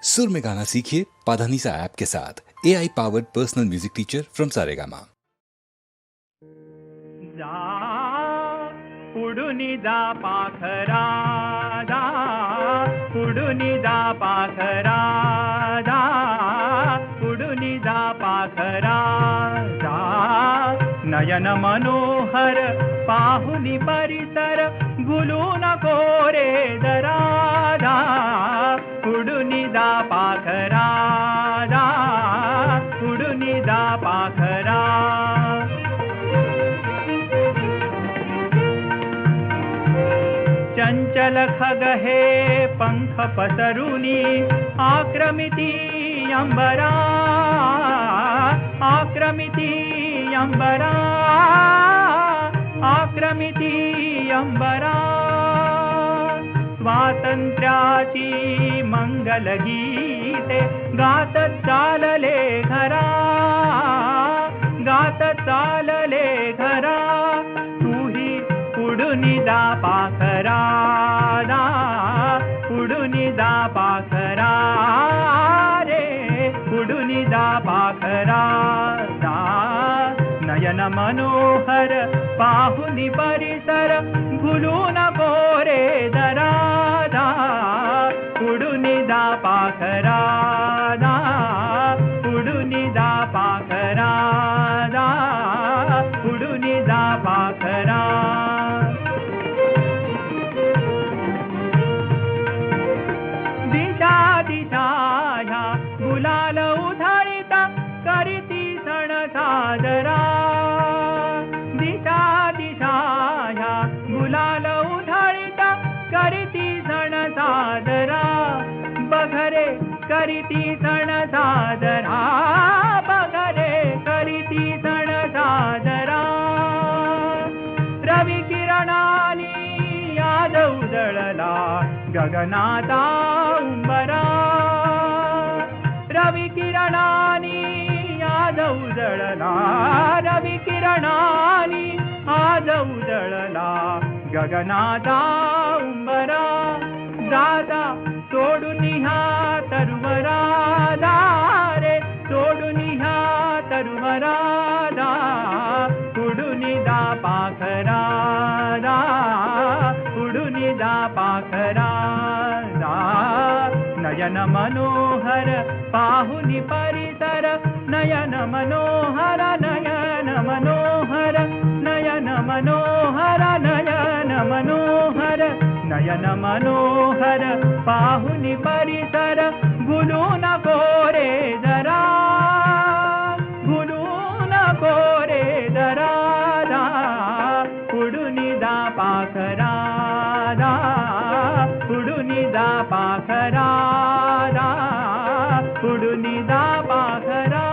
सुर में गाना सीखिए पाधानीसा ऐप के साथ AI powered personal music teacher from Saregama. जा उडुनी जा पाखरा जा उडुनी जा पाखरा जा उडुनी जा पाखरा जा नयन मनोहर पाहुनी परिसर भुलू नको रे दरा जा उडुनी जा पाखरा जा उडुनी जा पाखरा चंचल खग हे पंख पसरुनी आक्रमिती अंबरा आक्रमिती अंबरा आक्रमिती अंबरा स्वातंत्र्याची मंगल गीते गात चालले घरा गात चालले घरा तूही उडुनी जा पाखरा जा उडुनी जा पाखरा रे उडुनी जा पाखरा जा नयन मनोहर पाहुनी परिसर भुलू नको रे दरा जा उडुनी जा पाखरा जा उडुनी जा पाखरा जा उडुनी जा पाखरा दिशा दिशा ह्या गुलाल उधळीता करीती सण साजरा दिशा दिशा ह्या गुलाल उधळीता करीती सण साजरा बघरे करीती सण साजरा बघरे करीती सण साजरा रवी किरणानी आज उजळला गगनाचा उंबरा रवी किरणानी आज उजळला रवी किरणानी आज उजळला गगनाचा उंबरा दादा सोडून ह्या तरुवरा रे सोडून ह्या तरुवरा उडुनी जा पाखरा जा उडुनी जा पाखरा जा नयन मनोहर पाहुनी परिसर नयन मनोहर नयन मनोहर नयन मनोहर नयन मनोहर नयन मनोहर पाहुनी परिसर भुलू नको रे जरा भुलू नको रे जरा उडुनी जा पाखरा जा उडुनी जा पाखरा जा उडुनी जा पाखरा